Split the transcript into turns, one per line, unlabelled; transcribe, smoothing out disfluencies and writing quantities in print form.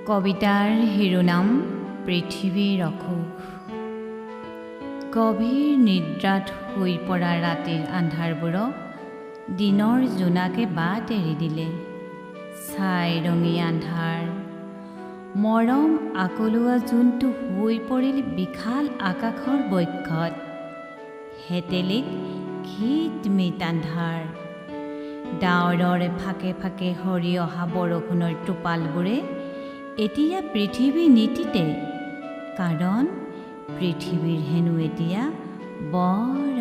কবিতাৰ শিৰোনাম পৃথিৱীৰ অসুখ। গভীৰ নিদ্ৰাত শুই পৰা ৰাতিৰ আন্ধাৰবোৰক দিনৰ জোনাকে বাট এৰি দিলে। ছাই ৰঙী আন্ধাৰ মৰম আকলোৱা জোনটো শুই পৰিল বিশাল আকাশৰ বক্ষত। হেতেলিত খিটমিট আন্ধাৰ, ডাৱৰৰ ফাকে ফাকে সৰি অহা বৰষুণৰ টোপালবোৰে এতিয়া পৃথিৱী নিতিতে, কাৰণ পৃথিৱীৰ হেনো এতিয়া বৰ